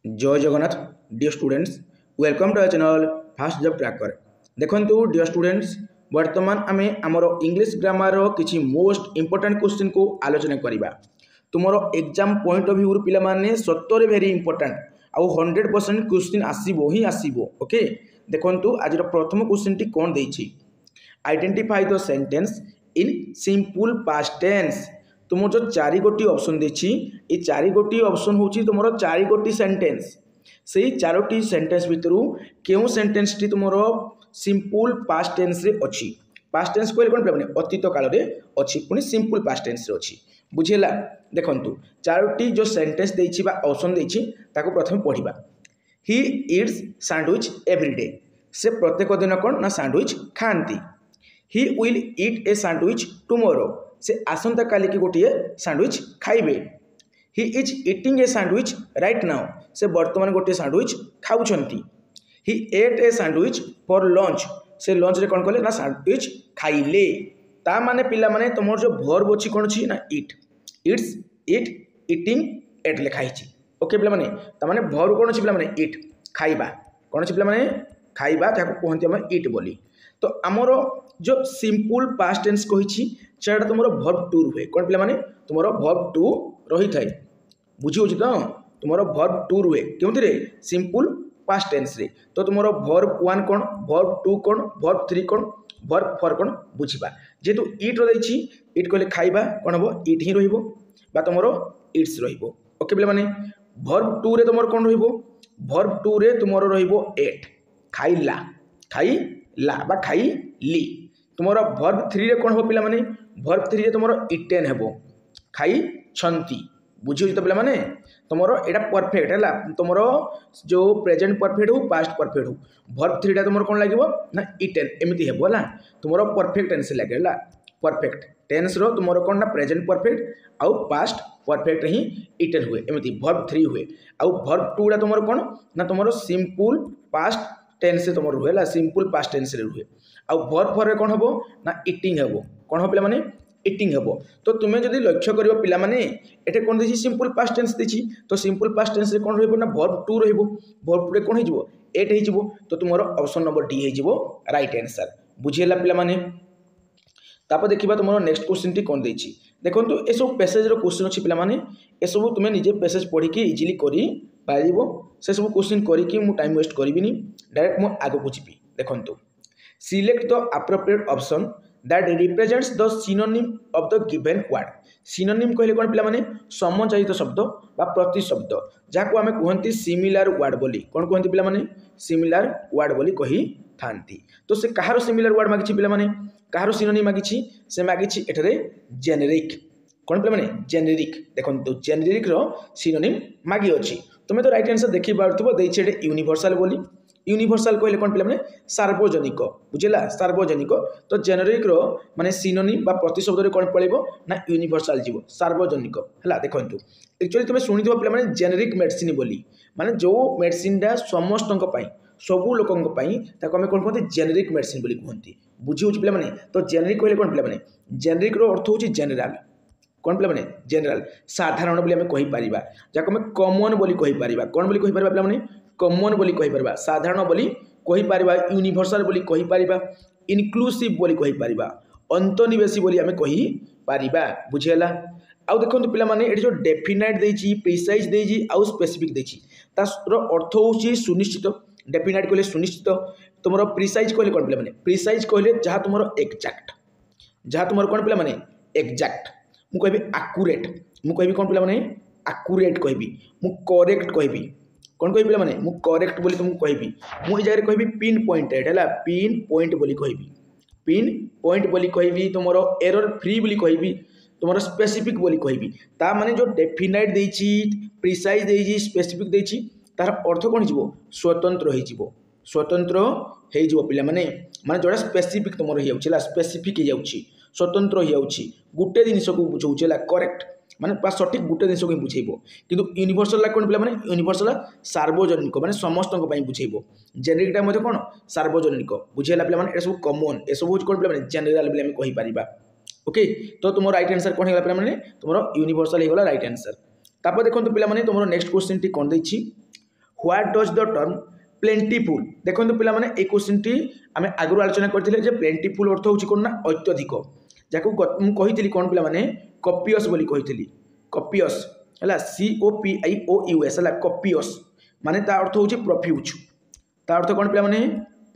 जय Jagannath dear students welcome to our channel fast job tracker. देखंतु dear students वर्तमान आमे हमर इंग्लिश ग्रामर रो किछि मोस्ट इंपोर्टेंट क्वेश्चन को आलोचना करिबा। तुमरो एग्जाम पॉइंट ऑफ व्यू पिला माने सत्तरे वेरी इंपोर्टेंट आउ 100% क्वेश्चन आसीबो ही आसीबो। ओके देखंतु आज रो प्रथम क्वेश्चन टी कोन देछि identify the sentence in simple past tense. तुम जो चारि गोटी ऑप्शन देछि ए चारि गोटी ऑप्शन होछि तुमरो चारि गोटी सेंटेंस से चारोटी सेंटेंस भितरु केउ सेंटेंस टी तुमरो सिंपल पास्ट टेंस रे अछि। पास्ट टेंस कोइ कोन माने अतीत काल रे अछि पुनी सिंपल पास्ट टेंस रे अछि बुझिला। देखंतु चारोटी जो सेंटेंस देछि बा ऑप्शन देछि ताको प्रथम पढिबा। ही ईट्स सैंडविच एवरीडे से प्रत्येक दिन कोन ना सैंडविच खांती। He will eat a sandwich tomorrow से आसंता काली की गोटे सैंडविच खाइबे। He is eating a sandwich right now से वर्तमान गोटे सैंडविच खाउछंती। He ate a sandwich for lunch से लंच रे कोन कले ना सैंडविच खाइले। ता माने पिला माने तमोर जो वर्ब अछि कोन अछि ना it it's it eating at लिखाई छी। ओके पिला माने ता माने वर्ब कोन अछि पिला माने इट खाइबा कोन अछि पिला माने खाइबा ताको कहंती हम इट बोली। तो हमरो जो सिंपल पास्ट टेंस कहिछि सेटा तुमरो वर्ब टू रुहे कोन पिला माने तुमरो वर्ब टू रही थाए बुझी होछि तो तुमरो वर्ब टू रुहे केउथि रे सिंपल पास्ट टेंस रे। तो तुमरो वर्ब 1 कोन वर्ब 2 कोन वर्ब 3 कोन वर्ब 4 कोन बुझिबा। जेतु इट रो दैछि इट कहले खाइबा कोन हबो इट ही रहिबो बा तुमरो इट्स रहिबो। ओके पिला माने वर्ब 2 रे तुमरो कोन रहिबो वर्ब 2 रे तुमरो रहिबो एट खाइला बा खाइली। तुमरो वर्ब 3 रे कोन हो पिला माने वर्ब 3 रे तुमरो इटेन हेबो खाई छंती बुझी होछि तो पिला माने तुमरो एटा परफेक्ट हैला तुमरो जो प्रेजेंट परफेक्ट हो पास्ट परफेक्ट हो वर्ब 3 टा तुमरो कोन लागिवो ना इटेन एमिति हेबो होला तुमरो परफेक्ट टेंस लागेला। परफेक्ट टेंस रो तुमरो कोन ना प्रेजेंट परफेक्ट आउ पास्ट परफेक्ट ही इटेन हुए एमिति वर्ब 3 हुए आउ वर्ब 2 टा तुमरो कोन ना तुमरो सिंपल पास्ट टेंस से तुमरो हुएला सिंपल पास्ट टेंस रे हुए आउ वर्ब 4 रे कोन हबो ना इटिंग हेबो कोन हो पिला माने इटिंग हेबो। तो तुमे जदि लक्ष्य करियो पिला माने एटे कोन देछि सिंपल पास्ट टेंस देछि तो सिंपल पास्ट टेंस रे कोन रहइबो ना वर्ब 2 रहइबो वर्ब 2 रे कोन हिजबो एट हिजबो। तो तुमरो ऑप्शन नंबर डी हिजबो राइट आंसर बुझियला पिला माने। तापर देखिबा तुमरो नेक्स्ट क्वेश्चन टी कोन देछि देखंतु ए सब पैसेज रो क्वेश्चन अछि पिला माने ए सब तुमे निजे पैसेज पढी के इजीली करी पाइबो से सब क्वेश्चन करी कि मु टाइम वेस्ट करबिनी डायरेक्ट मु आगो कुचिबी। देखंतु select the appropriate option that represents the synonym of the given word। synonym कहले कोन पिला माने समचायित शब्द बा प्रति शब्द जाको आमे कहंती सिमिलर वर्ड बोली कोन कहंती पिला माने सिमिलर वर्ड बोली कही थांती। तो से कहारो सिमिलर वर्ड मागिछि पिला माने कहारो सिनोनिम मागिछि से मागिछि एठरे जेनेरिक कोन पिला माने जेनेरिक। देखंतु जेनेरिक रो सिनोनिम मागी अछि तुमे तो राइट आंसर देखि पारथबो देछि एटे यूनिवर्सल बोली। यूनिवर्सल कहले कोन पिला माने सार्वजनिक बुझिला सार्वजनिक। तो जेनेरिक रो माने सिनोनिम बा प्रतिशब्द रे कोन पळिबो ना यूनिवर्सल जीवो सार्वजनिक हला। देखंतु एक्चुअली तुमे सुनिथिबो पिला माने जेनेरिक मेडिसिन बोली माने जो मेडिसिन डा समस्तक पई सबु लोकंक पई ताको हम कोन कहते जेनेरिक मेडिसिन बोली कहंती बुझी होछि पिला माने। तो जेनेरिक कहले कोन पिला माने जेनेरिक रो अर्थ होछि जनरल कोन पिला माने जनरल साधारण बोली हम कहि परिबा जाको हम कॉमन बोली कहि परिबा कोन बोली कहि परिबा पिला माने कॉमन बोली कहि परिबा साधारण बोली कहि परिबा यूनिवर्सल बोली कहि परिबा इनक्लूसिव बोली कहि परिबा अंतनिवेशी बोली हम कहि परिबा बुझियला। आउ देखंतु पिला माने एठी जो डेफिनाइट देछि प्रिसाइज देछि आउ स्पेसिफिक देछि तार अर्थ होछि सुनिश्चित। डेफिनाइट कहले सुनिश्चित तुमरो प्रिसाइज कहले कोन पिला माने प्रिसाइज कहले जहा तुमरो एक्जेक्ट जहा तुमरो कोन पिला माने एक्जेक्ट मु कहबी एक्यूरेट मु कहबी कोन पिला माने एक्यूरेट कहबी मु करेक्ट कहबी कोन कहबी पिला माने मु करेक्ट बोली तुमको कहबी मु ए जाय कहबी पिन पॉइंटेड हैला पिन पॉइंट बोली कहबी पिन पॉइंट बोली कहबी तुमरो एरर फ्री बोली कहबी तुमरो स्पेसिफिक बोली कहबी। ता माने जो डेफिनाइट देछि प्रिसाइज देछि स्पेसिफिक देछि तार अर्थ कोन हिजबो स्वतंत्र हिजबो स्वतंत्र हेजिबो पिला माने माने जोडा स्पेसिफिक तुमरो हि जाउछि ला स्पेसिफिक हि जाउछि स्वतंत्र हि जाउछि गुटे जिनिस को बुझौछि ला करेक्ट माने पा सटीक गुटे जिनिस को बुझेइबो। किंतु यूनिवर्सल ला कोन पिला माने यूनिवर्सल सार्वजनिक माने समस्तक पई बुझेइबो। जेनेरिक टा मध्ये कोन सार्वजनिक बुझेला पिला माने ए सब कॉमन ए सब होछ कोन पिला माने जनरल बोली हम कहि परिबा। ओके तो तुम राइट आंसर कोन हेला पिला माने तुमरो यूनिवर्सल हेगला राइट आंसर। तापर देखंतु पिला माने तुमरो नेक्स्ट क्वेश्चन टी कोन दैछि what does the term plentiful देखो पिला माने ए क्वेश्चन टी आम आगु आलोचना करथिले जे प्लेंटीफुल अर्थ होची कोन ना अत्यधिक जाको मु कहितली कोन पिला माने कपियस बोली कहितली कपियस हला COPIOUS हला कपियस माने ता अर्थ होची प्रोफ्यूज ता अर्थ कोन पिला माने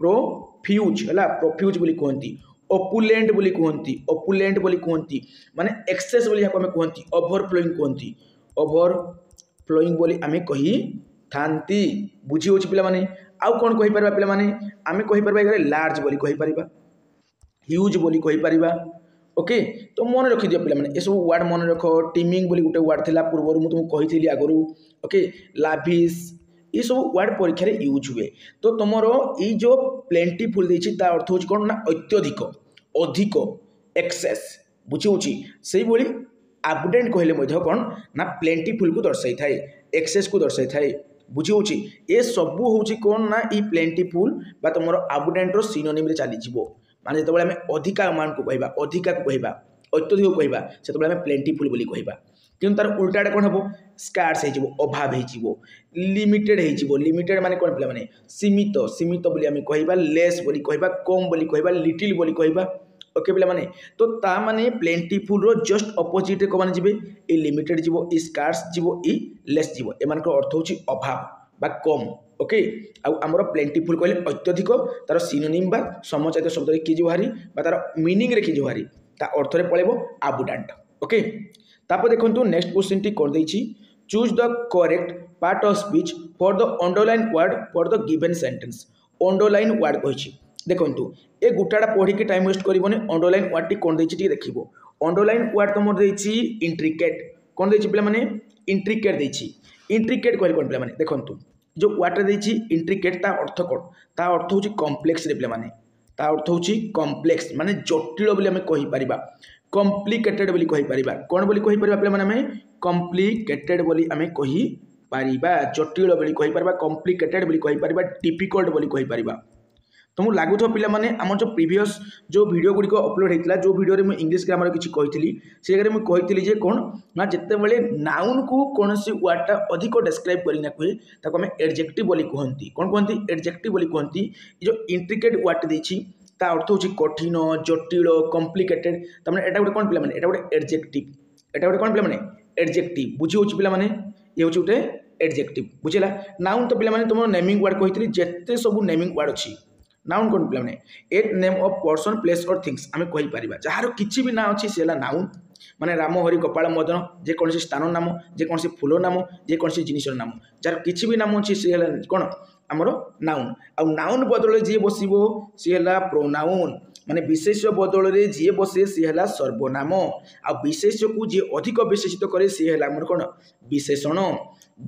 प्रोफ्यूज हला प्रोफ्यूज बोली कहंती ओपुलेंट बोली कहंती माने एक्सेस बोली हम कहंती ओवरफ्लोइंग कहंती ओवरफ्लोइंग बोली आमे कहि थांती बुझी होची पिला माने आउ कोन कहि परबा पिला माने आमे कहि परबा एगरे लार्ज बोली कहि परबा ह्यूज बोली कहि परबा ओके तो मन रखि दियो पिला माने ए सब वर्ड मन रखो टीमिंग बोली गुटे वर्ड थिला पूर्व मु तुम कहिथिली आगरु ओके लाभिस ये सब वर्ड परीक्षा रे यूज हुए तो तुमरो ई जो प्लेंटीफुल देछि ता अर्थ होछि कोन ना अत्यधिक अधिक एक्सेस बुझी होछि सेही बोली अबुडेंट कहले मध्य कोन ना प्लेंटीफुल को दर्शाई थाए एक्सेस को दर्शाई थाए बुझी होछि ए सब होछि कोन ना ई प्लेंटीफुल बा तुमरो अबुडेंट रो सिनोनिम रे चली जिवो माने जतबेले हमें अधिका अमाउंट को कहबा अधिका को कहबा अत्यधिक को कहबा सेतबेले हमें प्लेंटीफुल बोली कहबा किंतु तार उल्टाटा कोन हबो स्कार्स हे जिवो अभाव हे जिवो लिमिटेड हे जिवो लिमिटेड माने कोन पिला माने सीमित सीमित बोली हमें कहबा लेस बोली कहबा कम बोली कहबा लिटिल बोली कहबा ओके पिला माने तो ता माने प्लेंटीफुल रो जस्ट अपोजिट को माने जिवे ए लिमिटेड जिवो ई स्कार्स जिवो ई लेस जिवो ए मान को अर्थ होची अभाव बा कम ओके आमर प्लेंटीफुल कहले अत्यधिक तार सिनोनिम बा समचायित शब्द रे कि जोहारी बा तार मीनिंग रे कि जोहारी ता अर्थ रे पळेबो अबुडेंट ओके तापर देखंतु नेक्स्ट क्वेश्चन टी कोन दैछि choose the correct part of speech for the underline word for the given sentence underline word कहिछि देखंतु ए गुटाडा पढी के टाइम वेस्ट करिवने अंडरलाइन वर्ड टी कोन दैछि टी देखिबो अंडरलाइन वर्ड तमर दैछि इंट्रिकेट कोन दैछि पिला माने इंट्रिकेट दैछि इंट्रिकेट कहले कोन पिला माने देखंतु जो वाटर देछि इंट्रिकेट ता अर्थ कोन ता अर्थ होछि कॉम्प्लेक्स रे पिला माने ता अर्थ होछि कॉम्प्लेक्स माने जटिल बोली हमें कहि परिबा कॉम्प्लिकेटेड बोली कहि परिबा कोन बोली कहि परिबा पिला माने हमें कॉम्प्लिकेटेड बोली हमें कहि परिबा जटिल बोली कहि परिबा कॉम्प्लिकेटेड बोली कहि परिबा डिफिकल्ट बोली कहि परिबा तुमको लगुथ पिला माने हमर जो प्रीवियस जो वीडियो गुडी को अपलोड हेतला जो वीडियो रे मैं इंग्लिश ग्रामर किछि कहितली से जगह मैं कहितली जे कोन ना जत्ते बेले नाउन को कोनसी वर्ड अधिक डिस्क्राइब करिना कहे ताको हमें एडजेक्टिव बोली कहंती कोन कहंती एडजेक्टिव बोली कहंती जो इंट्रिकेट वर्ड देछि ता अर्थ होछि कठिन जटिल कॉम्प्लिकेटेड त माने एटा गुटे कोन पिला माने एटा गुटे एडजेक्टिव एटा गुटे कोन पिला माने एडजेक्टिव बुझी होछि पिला माने ये होछि गुटे एडजेक्टिव बुझिला नाउन तो पिला माने तुम नेमिंग वर्ड कहितली जत्ते सब नेमिंग वर्ड अछि नाउन कोन पिला माने एट नेम ऑफ पर्सन प्लेस और थिंग्स आमे कहि परिबा जहार किछि भी ना अछि सेला नाउन माने राम हरि गोपाल मदन जे कोनसी स्थान नाम जे कोनसी फूल नाम जे कोनसी जिनिसर नाम जहार किछि भी नाम अछि सेला कोन हमरो नाउन आ नाउन बदल जे बसिबो सेला प्रोनाउन माने विशेष्य बदल रे जे बसे सेला सर्वनाम आ विशेष्य को जे अधिक विशेषित करे सेला हमर कोन विशेषण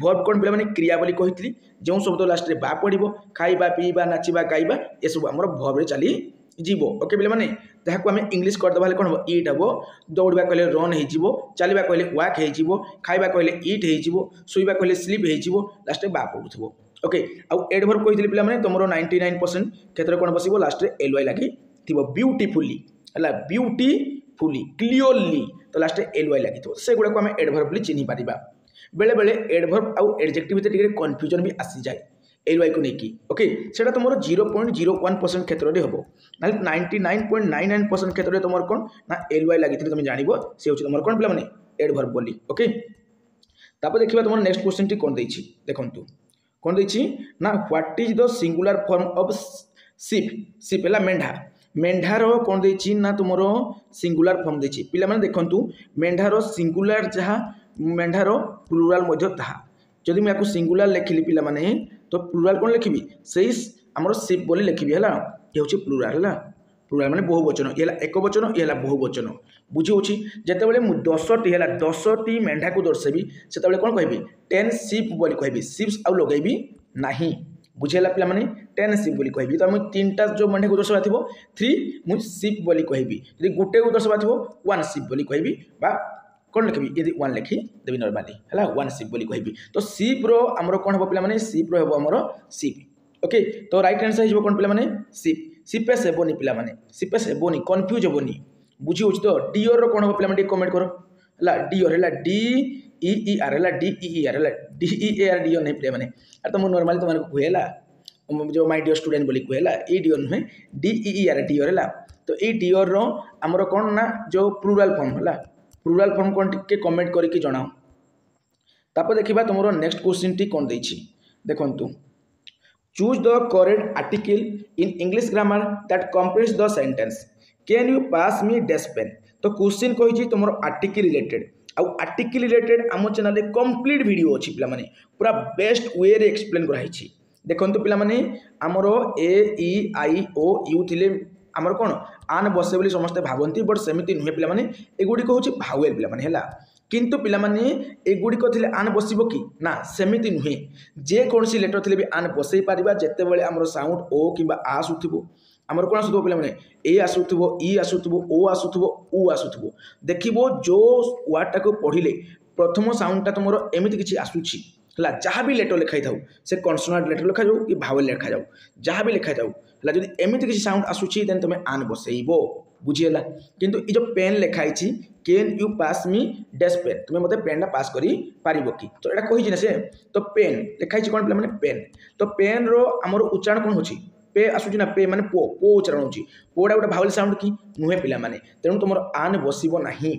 वर्ब कोन पिला माने क्रिया बोली कहितली जो शब्द लास्ट रे बा पड़िबो खाइबा पीबा नाचिबा गाइबा ए सब हमर वर्ब रे चली जीवो ओके पिला माने ताहाको हमें इंग्लिश कर दबाले कोन हो ईट हबो दौड़बा कहले रन हे जीवो चलबा कहले वॉक हे जीवो खाइबा कहले ईट हे जीवो सोइबा कहले स्लीप हे जीवो लास्ट रे बा पडुथबो ओके आ एडवर्ब कहितली पिला माने तमरो 99% क्षेत्र कोन बसिबो लास्ट रे एलवाई लागि थिबो ब्यूटीफुली हला ब्यूटीफुली क्लियरली तो लास्ट रे एलवाई लागि थिबो से गुडा को हमें एडवर्ब ली चिन्हि पारिबा बेले बेले एडवर्ब आउ एडजेक्टिव भितर टिके कन्फ्यूजन भी आसी जाए एलवाई को नेकी ओके सेटा तुमरो 0.01% क्षेत्र रे हबो नाले 99.99% क्षेत्र रे तुमर कोन ना एलवाई लागिथिले तुम जानिबो से होछि तुमर कोन पिला माने एडवर्ब बोली ओके तापर देखिबा तुमर नेक्स्ट क्वेश्चन टी कोन दैछि देखंतु कोन दैछि ना what is the singular form of ship ship हला मेंढा मेंढार कोन दैछि ना तुमरो सिंगुलर फॉर्म दैछि पिला माने देखंतु मेंढार सिंगुलर जहा मेंढार प्लुराल मध्य ताहा जदि मैं सिंगुलर लिखिली पिला माने तो प्लुराल कोन लिखिबी सेही हमरो शिप बोली लिखिबी हला ये होछि प्लुराल हला प्लुराल माने बहुवचन ये हला एक वचन ये हला बहुवचन बुझी होछि जते बेले मु 10 टी हला 10 टी मेंढा को दर्शेबी सेते बेले कोन कहबी 10 शिप बोली कहबी शिप्स आउ लगेबी नाही बुझेला पिला माने 10 शिप बोली कहबी तो हम तीनटा जो मेंढा को दर्शबा थिबो 3 मु शिप बोली कहबी यदि गुटे को दर्शबा थिबो 1 शिप बोली कहबी बा कौन लिखी यदि 1 लिखि देवी नॉर्मली है 1 शिप बोली कहबी तो शिप रो हमर कोन हो पिला माने शिप रो हो हमर शिप ओके तो राइट आंसर हिजो कोन पिला माने शिप शिपेस हेबोनी पिला माने शिपेस हेबोनी कंफ्यूज हेबोनी बुझी होछ तो डियर रो कोन हो पिला माने कमेंट करो हला डियर हला डी इ इ आर है DEER है DEAR डियर नहीं पिला माने अरे तो नॉर्मली तुम कहला जो माय डियर स्टूडेंट बोली कहला ए डियर नुहे DEER डियर है तो ये डियर रो हमर कोन ना जो प्लूरल फॉर्म है प्लूरल फॉर्म कोन टिके कमेंट करके जणाओ तापर देखिबा तुमरो नेक्स्ट क्वेश्चन टी कोन देछि देखंतु choose the correct article in English grammar that completes the sentence can you pass me dash pen तो क्वेश्चन कहि तुमरो आर्टिकल रिलेटेड आउ आर्टिकल रिलेटेड आम चैनल रे कंप्लीट वीडियो अछि पिला माने पूरा बेस्ट वे रे एक्सप्लेन कराई छी देखंतु पिला माने हमरो ए ई आई ओ यू थिले हमर कोन आन बसे बोली समस्त भाबंती बट सेमिति नुहे पिला माने एगुडी को होछि भावेल पिला माने हैला किंतु पिला माने एगुडी को थिले आन बसिबो कि ना सेमिति नुहे जे कोनसी लेटर थिले भी आन बसई पारिबा जत्ते बेले हमर साउंड ओ किबा आ सुथिबो हमर कोन आसुथबो पिला माने ए आसुथबो ई आसुथबो ओ आसुथबो उ आसुथबो देखिबो जो वर्ड टाको पढिले प्रथम साउंड ता तुमरो एमिति किछि आसुछि हला जहाँ भी लेटर लिखाई थाउ से कन्सोनांट लेटर लिखा जाऊ कि भावेल लिखा जाऊ जहाँ भी लिखा जाऊ हला जदि एमिति किछि साउंड आसुछि देन तुमे आन बसैबो बुझिएला किंतु ई जो पेन लिखाई छी can you pass me dash pen तुमे मते पेन ना पास करी पारिबो कि तो एटा कहि छि ना से तो पेन लिखाई छी कोन पिला माने पेन तो पेन रो हमर उच्चारण कोन होछि पे आसुछि ना पे माने पो पो उच्चारण होछि पोडा गोटे भावेल साउंड कि नुहे पिला माने तेनु तुमर आन बसिबो नाही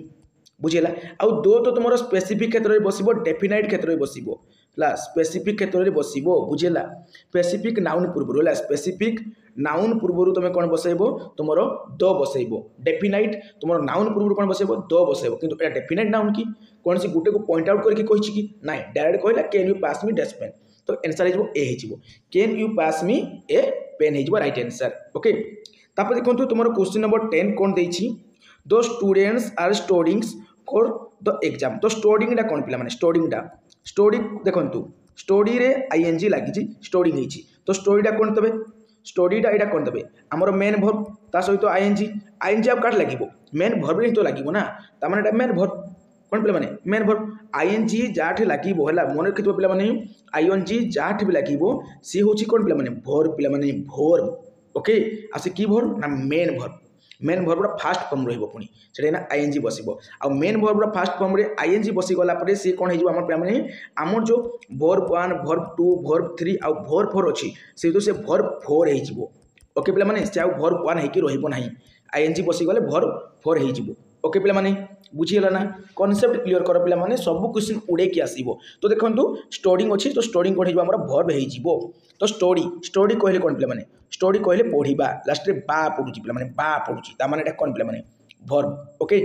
बुझिएला आउ दो तो तुमर स्पेसिफिक क्षेत्र रे बसिबो डेफिनाइट क्षेत्र रे बसिबो ला स्पेसिफिक क्षेत्र रे बसिबो बुझिएला स्पेसिफिक नाउन पूर्व ला स्पेसिफिक नाउन पूर्व तुम कौन बसैबो तुमरो द बसैबो डेफिनाइट तुमरो नाउन पूर्व कौन बसैबो द बसैबो किंतु एटा डेफिनाइट नाउन की कौन सी गुटे को पॉइंट आउट करके कहि कि नाही डायरेक्ट कहला can you pass me dash pen तो आंसर हिजबो ए हिजबो can you pass me a pen हिजबो राइट आंसर ओके तापर देखंतु तुमरो क्वेश्चन नंबर 10 कोन देछि दो students are studying for the exam तो स्टडीइंग डा कोन पिला माने स्टडीइंग डा स्टडी देखंतु स्टडी रे आईएनजी लागि छी स्टडी हेछि तो स्टडी डा कोन तबे स्टडी डा एटा कोन तबे हमर मेन वर्ब ता सहित आईएनजी आईएनजी अब काट लागिबो मेन वर्ब रे तो लागिबो ना ता माने एटा मेन वर्ब कोन पिला माने मेन वर्ब आईएनजी जाठे लागिबो हला मन रखितो पिला माने आईएनजी जाठे भी लागिबो सी होछि कोन पिला माने वर्ब पिला माने वर्ब ओके आसे की वर्ब ना मेन वर्ब फास्ट फॉर्म रहिबो पुनी सेटा ना आईएनजी बसिबो आ मेन वर्ब फास्ट फॉर्म रे आईएनजी बसी गला परे से कोन हेजिबो हमर पिला माने हमर जो वर्ब 1 वर्ब 2 वर्ब 3 आ वर्ब 4 अछि से तो से वर्ब 4 हेजिबो ओके पिला माने से आ वर्ब 1 हेकि रहिबो नाही आईएनजी बसी गले वर्ब 4 हेजिबो ओके पिला माने बुझिएला ना कांसेप्ट क्लियर कर पिला माने सब क्वेश्चन उड़े के आसीबो तो देखंतु स्टडीइंग अछि तो स्टडीइंग कोन हेजिबो हमर वर्ब हेजिबो तो स्टडी कहले कोन पिला माने स्टडी कहले पढिबा लास्ट रे बा पढुची पिला माने बा पढुची ता माने एटा कोन पिला माने वर्ब ओके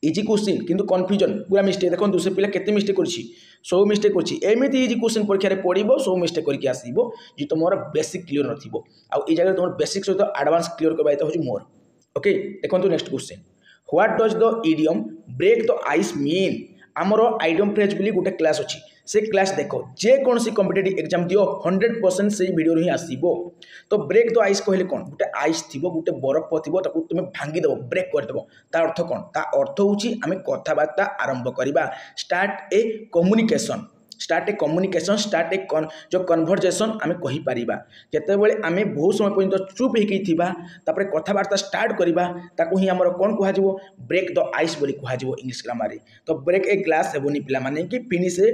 इजी क्वेश्चन किंतु कंफ्यूजन पूरा मिस्टेक देखंतु से पिला केते मिस्टेक करछि 100 मिस्टेक करछि एमिति इजी क्वेश्चन परीक्षा रे पढिबो 100 मिस्टेक करके आसीबो जे तमोर बेसिक क्लियर नथिबो आ ई जगह तमोर बेसिक सहित एडवांस क्लियर करबा त होछि मोर ओके देखंतु next question what does the idiom break the ice mean आमर आइडियम फ्रेज बोली गोटे क्लास अच्छी से क्लास देख जे कौन सी कॉम्पिटिटिव एग्जाम दियो 100% से वीडियो ही आसीबो तो ब्रेक द आइस कहले कौन गोटे आइस थिबो गोटे बरफ थिबो ताकू तुम भांगी देबो ब्रेक कर देबो ता अर्थ कौन ता अर्थ होची आमे कथाबार्ता आरंभ करिबा स्टार्ट ए कम्युनिकेशन स्टार्ट ए जो कन्वर्जेसन आमे कहि परिबा जते बेले आमे बहुत समय पर्यंत चुप हेकि थिबा तापर कथाबार्ता स्टार्ट करिबा ताकू ही हमर कोन कुहा जिवो ब्रेक द आइस बोली कुहा जिवो इंग्लिश ग्रामर रे तो ब्रेक ए ग्लास हेबोनी पिला माने कि फिनिश ए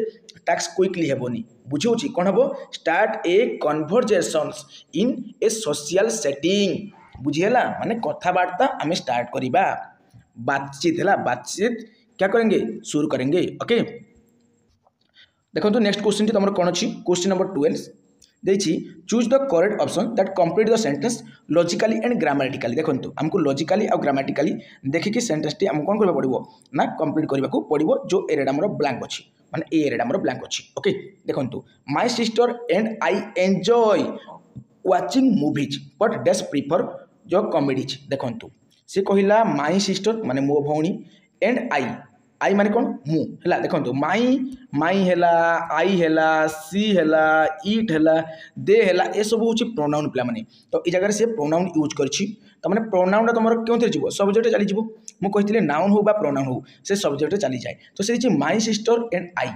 टास्क क्विकली हेबोनी बुझिउची कोन हबो स्टार्ट ए कन्वर्जेशंस इन ए सोशल सेटिंग बुझिएला माने कथाबार्ता आमे स्टार्ट करिबा बातचीत हैला बातचीत क्या करेंगे शुरू करेंगे ओके देखो तो नेक्स्ट क्वेश्चन तुम कौन अच्छी क्वेश्चन नंबर 12 देखिए choose the correct option that complete the sentence logically and grammatically देखो हमको लॉजिकली और ग्रामेटिकली देखिए सेंटेंस टी हमको कौन करबा पड़िबो ना कंप्लीट करबा को पड़िबो जो एरिया हमर ब्लैंक अछि माने ए एरिया हमर ब्लैंक अछि ओके देखो my sister and I enjoy watching movies but dash prefer जो कॉमेडीज देखो से कहला माय सिस्टर माने मो भौणी एंड आई माने कौन मु हैला देखो माई हैला आई हैला सी हैला इट हैला दे हैला ए सब होची प्रोनाउन पिला माने तो ई जगह से प्रोनाउन यूज करछि त माने प्रोनाउन ता तमरो केउ थरे जीवो सब्जेक्ट चली जीवो मु कहितले नाउन हो बा प्रोनाउन हो से सब्जेक्ट चली जाय तो से छी माय सिस्टर एंड आई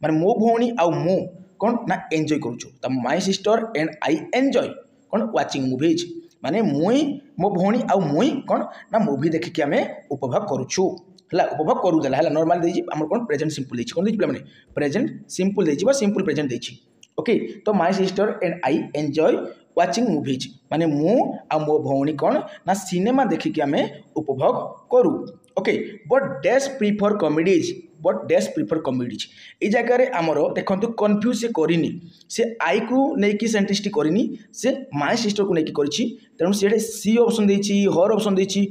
माने मो भौणी आ मु कौन ना एन्जॉय करूछु त my sister and I enjoy कौन वाचिंग मूवीज माने मुई मो भौणी आ मुई कौन ना मूवी देखि के हमें उपभोग करूछु है उपभोग करूला है नॉर्मल देछि हमर कोन प्रेजेंट सिंपल देछि कोन देछि पिला माने प्रेजेंट सिंपल देछि बा सिंपल प्रेजेंट देछि ओके तो my sister and I enjoy watching movies माने मु आ मो भौणी कोन ना सिनेमा देखि कि हमें उपभोग करू okay but dash prefer comedies ए जगह रे हमरो देखंतु कंफ्यूज से करिनी से आई को नेकी सेंटेंस टी करिनी से माय सिस्टर को नेकी करिछि तेनु से सी ऑप्शन देछि हर ऑप्शन देछि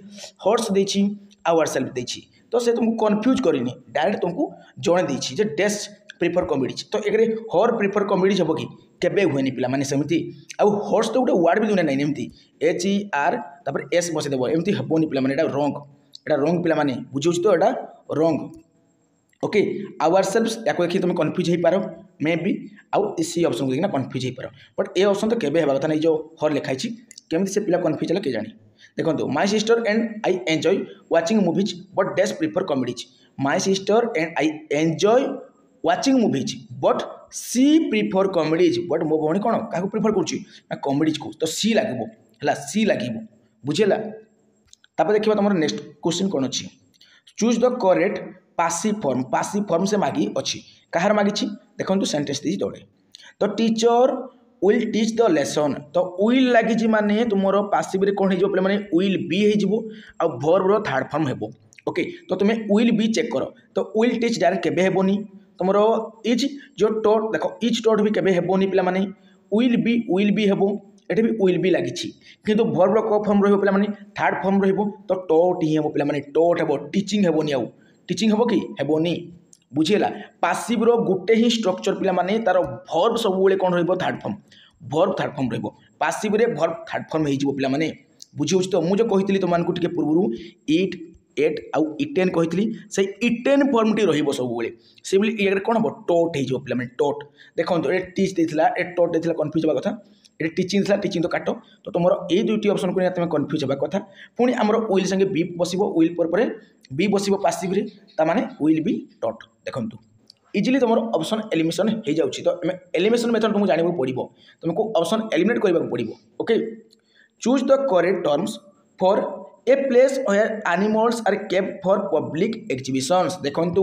हर्स देछि आवर सेल्फ देछि तो से तुमको कंफ्यूज करिनी डायरेक्ट तुमको जणे देछि जे डैश प्रिफर कॉमेडीज तो एकरे हर प्रिफर कॉमेडीज हबो कि केबे हुएनी पिला माने सेमती आ हर्स तो गोटे वर्ड भी दुने नै एमती एच ई आर तापर एस बसे देबो एमती हबोनी पिला माने एटा रॉन्ग पिला माने बुझिउछ तो एटा रॉन्ग ओके आवर सेल्फ याको देखि तुम कंफ्यूज हे पारो मे बी आउ सी ऑप्शन को देखना कंफ्यूज हे पारो बट ए ऑप्शन तो केबे हेबा कथा नै जो हर लिखाई छी केमति से पिला कंफ्यूज होला के जानी देखंतु my sister and I enjoy watching movies but dash prefer comedies my sister and I enjoy watching movies but C prefer comedies but मो भौणी कोन काको प्रिफर करछि ना कॉमेडीज को तो सी लागिबो हला सी लागिबो बुझेला तापर देखिबा तमरो नेक्स्ट क्वेश्चन कोन अछि choose the correct passive form से मागी अछि कहार मागी छी देखंतु सेंटेंस दी दौड़े तो teacher will teach the lesson तो विल लागी जी माने तुमरो पासिव रे कोन हे जो प्ले माने विल बी हे जिवो आ वर्ब रो थर्ड फॉर्म हेबो ओके तो तुमे विल बी चेक करो तो विल टीच डायरेक्ट केबे हेबोनी तुमरो इज जो टॉट देखो इज टॉट भी केबे हेबोनी पिला माने विल बी हेबो एटे भी विल बी लागी छी किंतु वर्ब रो को फॉर्म रहबो पिला माने थर्ड फॉर्म रहबो तो टॉट ही हेबो पिला माने टॉट हेबो टीचिंग हेबोनी आउ टीचिंग हेबो कि हेबोनी बुझेला पासिव रो गुटे ही स्ट्रक्चर पिला माने तार वर्ब सब बेले कोन रहबो थर्ड फॉर्म रहबो पासिव रे वर्ब थर्ड फॉर्म हे जिवो पिला माने बुझिउछ तो मु जो कहितली तो मानकु टिके पूर्वरु इट एट आउ इटेन कहितली से इटेन फॉर्म टी रहबो सब बेले से बेले इगरे कोन हबो टॉट हे जिवो पिला माने टॉट देखंतो ए टीच देथिला ए टॉट देथिला कंफ्यूज होबा कथा ए टीचिंग थिला टीचिंग तो काटो तो तुमरो ए दुईटी ऑप्शन को तुम कंफ्यूज होबा कथा पुनी हमरो विल संगे बी बसिबो विल पर बी बसिबो पासिव रे ता माने विल बी डॉट देखंतु इजिली तुमरो ऑप्शन एलिमिनेशन हे जाउची तो एलिमिनेशन मेथड तुमको जानिबो पड़िबो तुमको ऑप्शन एलिमिनेट करबा पड़िबो okay choose the correct terms for a place where animals are kept for public exhibitions देखंतु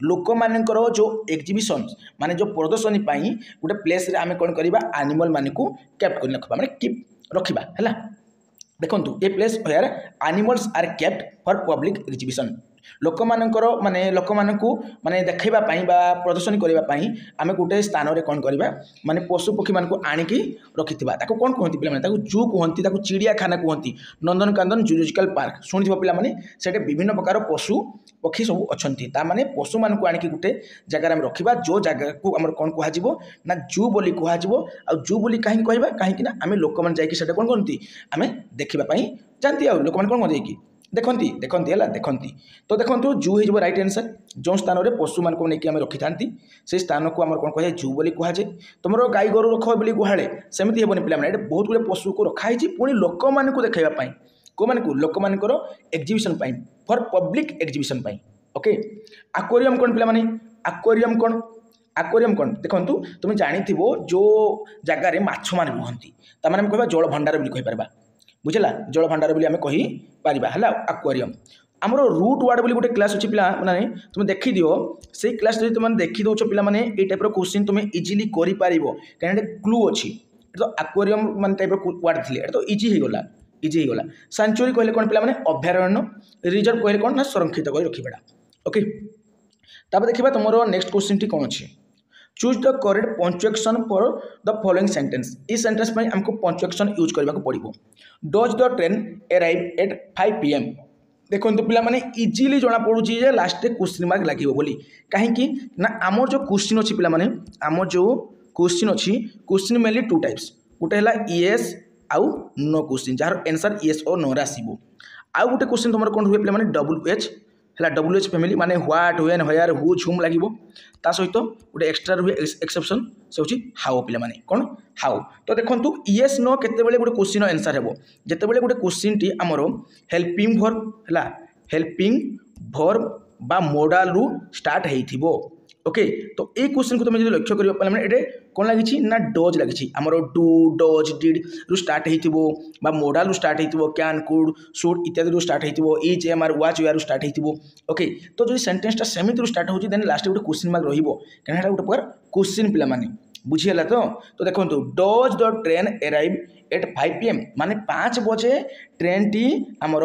लोक मानकर जो एग्जिबिशंस माने जो प्रदर्शनी पाई गोटे प्लेस रे आमे कोन करबा एनिमल माने को केप्ट कर रखबा माने कीप रखिबा हैला देखंतु a place where animals are kept for public exhibition लोक मानकर माने देखैबा पाई बा प्रदर्शनी करबा पाई आमे गोटे स्थान रे कोन करबा माने पशु पक्षी मान को आनिकी रखिथिबा ताको कोन कहंती पिला माने ताको जू कहंती ताको चिड़िया खाना कहंती नंदन कानन जूलॉजिकल पार्क सुनिथिबा पिला माने सेटे विभिन्न प्रकार पशु पक्षी सब अछंती ता माने पशु मान को आनिकी गोटे जगह रे रखिबा जो जगह को हमर कोन कहा जिवो ना जू बोली कहा जिवो आ जू बोली काहे कहबा काहे कि ना आमे लोक मान जाई कि सेटे कोन कहंती आमे देखिबा पाई जानती आ लोक मान कोन कहंती कि देखंती है देखंती तो देखो जू हो राइट आंसर जो स्थान में पशु मान को लेकिन रखी था से स्थान को आम कौन कहे जू बोली कहुए तुम गाई गोरु रख बोली गुहाले सेमती हेबनी पे बहुत गुड़े पशु को रखाई पुणी लोक मान को देखापी कौ मान को लोक मान exhibition for public exhibition okay aquarium कौन पे आक्वेरियम कौन देखो तुम जानी जो जगार माछ मैंने रुहति ताने कह जल भंडार भी कहीपर बुझला जल भंडार बोली आमे कहि पारिबा हला एक्वेरियम हमरो रूट वर्ड बोली गोटे क्लास अछि पिला माने तुम देखि दियो से क्लास जदि तुम देखि दोछ पिला माने ए टाइप रो क्वेश्चन तुम इजीली करि पारिबो काहे क्लू अछि तो एक्वेरियम माने टाइप रो वर्ड थिले तो इजी हे गला सेंचुरी कहले कोन पिला माने अभयारण्य रिजर्व कहले कोन ना संरक्षित करि रखिबा ओके तब देखिबा तुमरो नेक्स्ट क्वेश्चन टी कोन अछि choose the correct punctuation for the following sentence इस सेंटेंस में हमको पंक्चुएशन यूज करबा को पड़िबो does the train arrive at 5 PM देखो तो पिला माने इजीली जना पड़ुची जे लास्ट क्वेश्चन मार्क लागिबो बोली काहे कि ना हमर जो क्वेश्चन अछि पिला माने हमर जो क्वेश्चन अछि क्वेश्चन मेनली टू टाइप्स गोटे हला यस आउ नो क्वेश्चन जार आंसर यस और नो रासिबो आउ गोटे क्वेश्चन तुमर कोन हुए पिला माने WH WH फैमिली माने व्हाट व्हेन वेयर हु झुम लागिबो ता सहित गोटे एक्स्ट्रा रुहे एक्सेप्शन से होची हाउ पिला माने कोन हाउ तो देखंतु यस नो केते बेले गोटे क्वेश्चन आंसर हेबो जते बेले गोटे क्वेश्चन टी हमरो हेल्पिंग वर्ब हला हेल्पिंग वर्ब बा मोडाल रु स्टार्ट हेइथिबो ओके तो ये क्वेश्चन को तुम जो लक्ष्य कर पे कौन लगी ना डज लगी आमर डू डज डिड रु स्टार्ट हो मोडाल रु स्टार्ट हो कैन कुड शुड इत्यादि रु स्टार्ट हो is am are was were रु स्टार्ट हो ओके तो जो सेंटेंसटा सेमती स्टार्ट होची देन लास्ट गोटे क्वेश्चन मार्क रहिबो कहना गोटे प्रकार क्वेश्चन पिला माने बुझीगला तो देखो does the train arrive at 5 PM माने 5 बजे ट्रेन टी आमर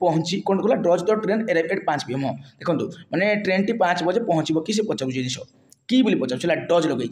पहुँची कौन कहला does the train arrive at 5 PM देखो माने ट्रेन टी 5 बजे पहुँचब कि पचार जिन कि पचार डज लगे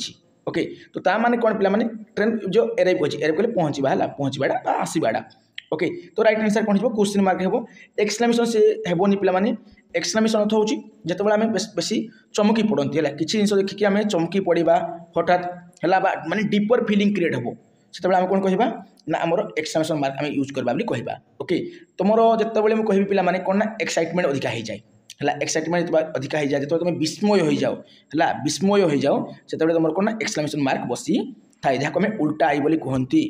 ओके तो ता माने कौन पिला माने ट्रेन जो अराइव कहले पहुँचवा है पहुँचवाटा आसवाटा ओके तो राइट आंसर कौन हो क्वेश्चन मार्क हे एक्सक्लेमेशन से हेबनी पिला माने एक्सक्लेमेशन अर्थ होची जेतेबेले आमे बेसी चमकी पड़ती है किसी जिन देखिकी आमे चमकी पड़ा हठात है माने डीपर फीलिंग क्रिएट हे से आम कौन कहवा ना आमर एक्सक्लेमेशन मार्क आम यूज करवा कहवा ओके तुमर जितेबाला मुझे कह पे कौन ना एक्साइटमेंट अधिका हो जाए है एक्साइटमेंट अधिका हो जाए जो तुम विस्मय हो जाओ है विस्मय हो जाओ से तुम कौन ना एक्सक्लेमेशन मार्क बसी थाए जहाँ आम उल्टा आई बोली कहती